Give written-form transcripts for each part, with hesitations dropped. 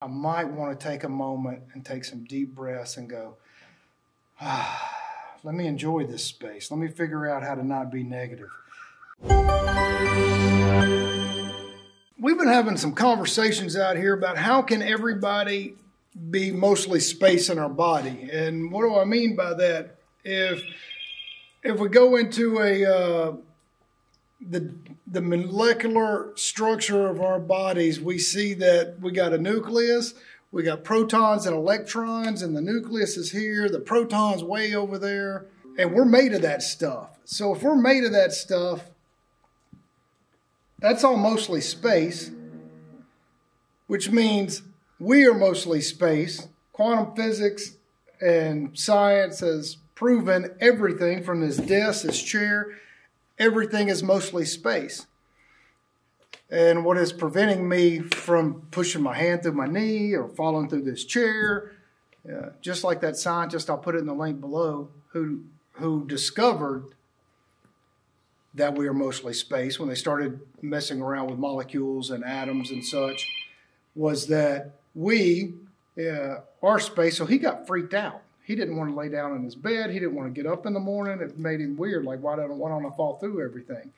I might want to take a moment and take some deep breaths and go, let me enjoy this space. Let me figure out how to not be negative. We've been having some conversations out here about how can everybody be mostly space in our body. And what do I mean by that? If we go into the molecular structure of our bodies, we see that we got a nucleus, we got protons and electrons, and the nucleus is here, the proton's way over there, and we're made of that stuff. So if we're made of that stuff, that's all mostly space, which means we are mostly space. Quantum physics and science has proven everything from this desk, this chair, everything is mostly space. And what is preventing me from pushing my hand through my knee or falling through this chair, just like that scientist, I'll put it in the link below, who discovered that we are mostly space when they started messing around with molecules and atoms and such, was that we are space. So he got freaked out. He didn't want to lay down in his bed. He didn't want to get up in the morning. It made him weird, like, why don't I fall through everything?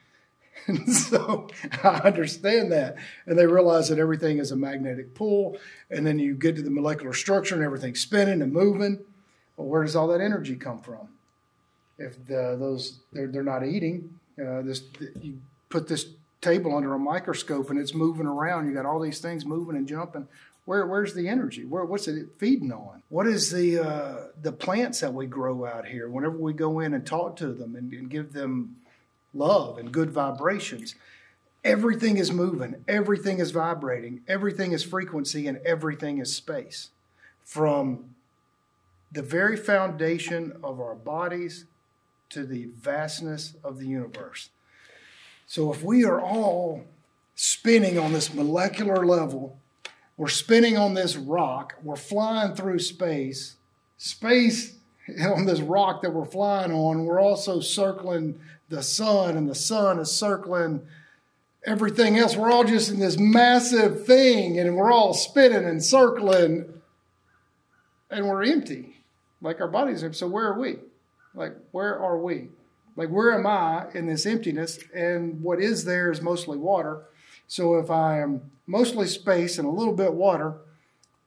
And so I understand that. And they realize that everything is a magnetic pull. And then you get to the molecular structure and everything's spinning and moving. Well, where does all that energy come from? If they're not eating, you put this table under a microscope and it's moving around. You got all these things moving and jumping. Where's the energy? What's it feeding on? What is the plants that we grow out here? Whenever we go in and talk to them and give them love and good vibrations, everything is moving, everything is vibrating, everything is frequency, and everything is space. From the very foundation of our bodies to the vastness of the universe. So if we are all spinning on this molecular level, we're spinning on this rock, we're flying through space on this rock that we're flying on, we're also circling the sun, and the sun is circling everything else. We're all just in this massive thing, and we're all spinning and circling, and we're empty, like our bodies are. So where are we? Like, where are we? Like, where am I in this emptiness? And what is there is mostly water. So if I am mostly space and a little bit water,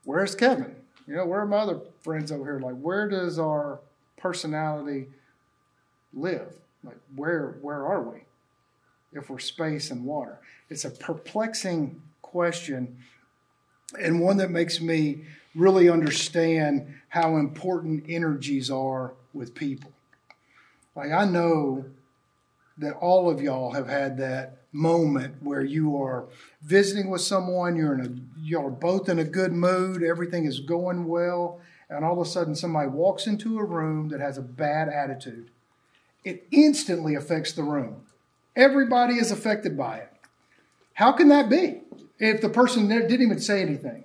where's Kevin? You know, where are my other friends over here? Like, where does our personality live? Like, where are we if we're space and water? It's a perplexing question, and one that makes me really understand how important energies are with people. Like, I know that all of y'all have had that moment where you are visiting with someone, you're both in a good mood, everything is going well, and all of a sudden somebody walks into a room that has a bad attitude. It instantly affects the room. Everybody is affected by it. How can that be? If the person there didn't even say anything.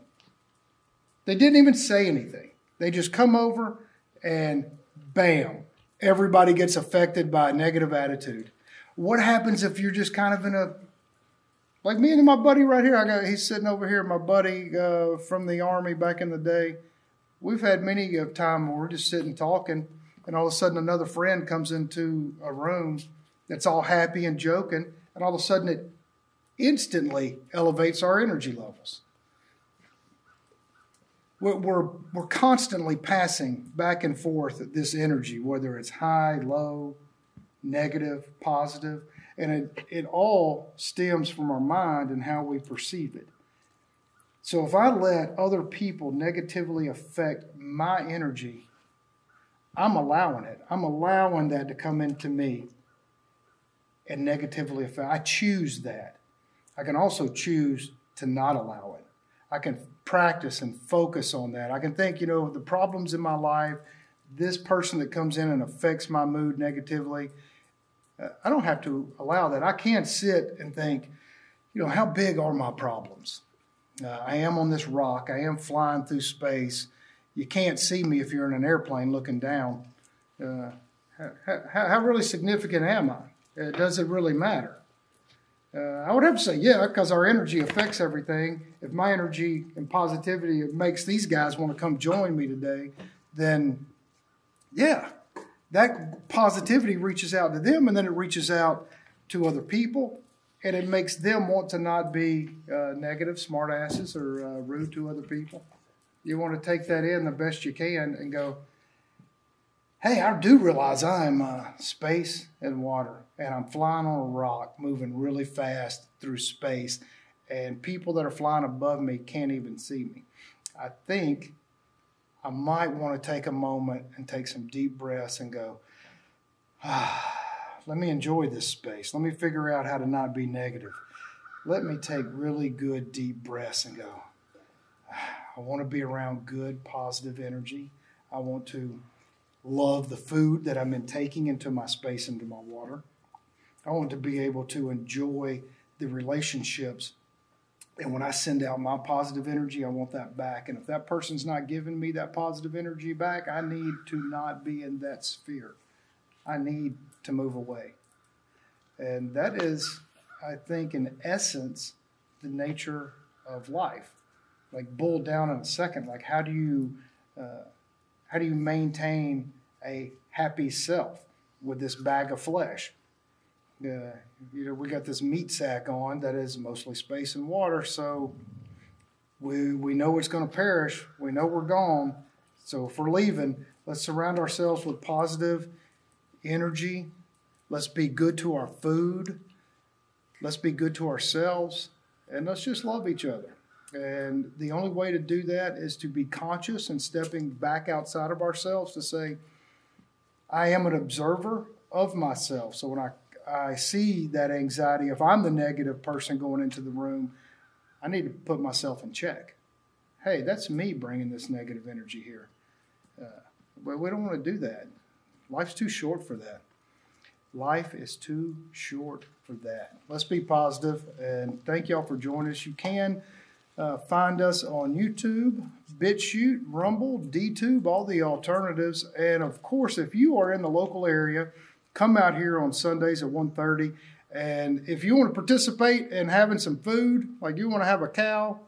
They didn't even say anything. They just come over and bam, everybody gets affected by a negative attitude. What happens if you're just kind of in a, like me and my buddy right here, he's sitting over here, my buddy from the Army back in the day. We've had many a time where we're just sitting talking, and all of a sudden another friend comes into a room that's all happy and joking, and all of a sudden it instantly elevates our energy levels. We're constantly passing back and forth this energy, whether it's high, low, negative, positive, and it all stems from our mind and how we perceive it. So if I let other people negatively affect my energy, I'm allowing it. I'm allowing that to come into me and negatively affect. I choose that. I can also choose to not allow it. I can practice and focus on that. I can think, you know, the problems in my life, this person that comes in and affects my mood negatively, I don't have to allow that. I can sit and think, you know, how big are my problems? I am on this rock. I am flying through space. You can't see me if you're in an airplane looking down. How really significant am I? Does it really matter? I would have to say, yeah, because our energy affects everything. If my energy and positivity makes these guys want to come join me today, then yeah, that positivity reaches out to them, and then it reaches out to other people, and it makes them want to not be negative, smartasses, or rude to other people. You want to take that in the best you can and go, hey, I do realize I'm space and water, and I'm flying on a rock, moving really fast through space, and people that are flying above me can't even see me. I think I might want to take a moment and take some deep breaths and go, let me enjoy this space. Let me figure out how to not be negative. Let me take really good deep breaths and go, I want to be around good, positive energy. I want to love the food that I'm taking into my space, into my water. I want to be able to enjoy the relationships. And when I send out my positive energy, I want that back. And if that person's not giving me that positive energy back, I need to not be in that sphere. I need to move away. And that is, I think, in essence, the nature of life. Like, boiled down in a second, like how do you maintain a happy self with this bag of flesh? We got this meat sack on that is mostly space and water, so we know it's going to perish. We know we're gone. So if we're leaving, let's surround ourselves with positive energy. Let's be good to our food. Let's be good to ourselves, and let's just love each other. And the only way to do that is to be conscious and stepping back outside of ourselves to say, I am an observer of myself. So when I see that anxiety, if I'm the negative person going into the room, I need to put myself in check. Hey, that's me bringing this negative energy here. But we don't want to do that. Life's too short for that. Life is too short for that. Let's be positive, and thank y'all for joining us. You can find us on YouTube, BitChute, Rumble, DTube, all the alternatives. And of course, if you are in the local area, come out here on Sundays at 1:30. And if you want to participate in having some food, like you want to have a cow,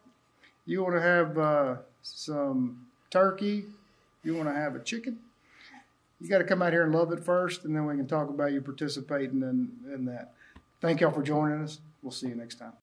you want to have some turkey, you want to have a chicken, you got to come out here and love it first, and then we can talk about you participating in that. Thank y'all for joining us. We'll see you next time.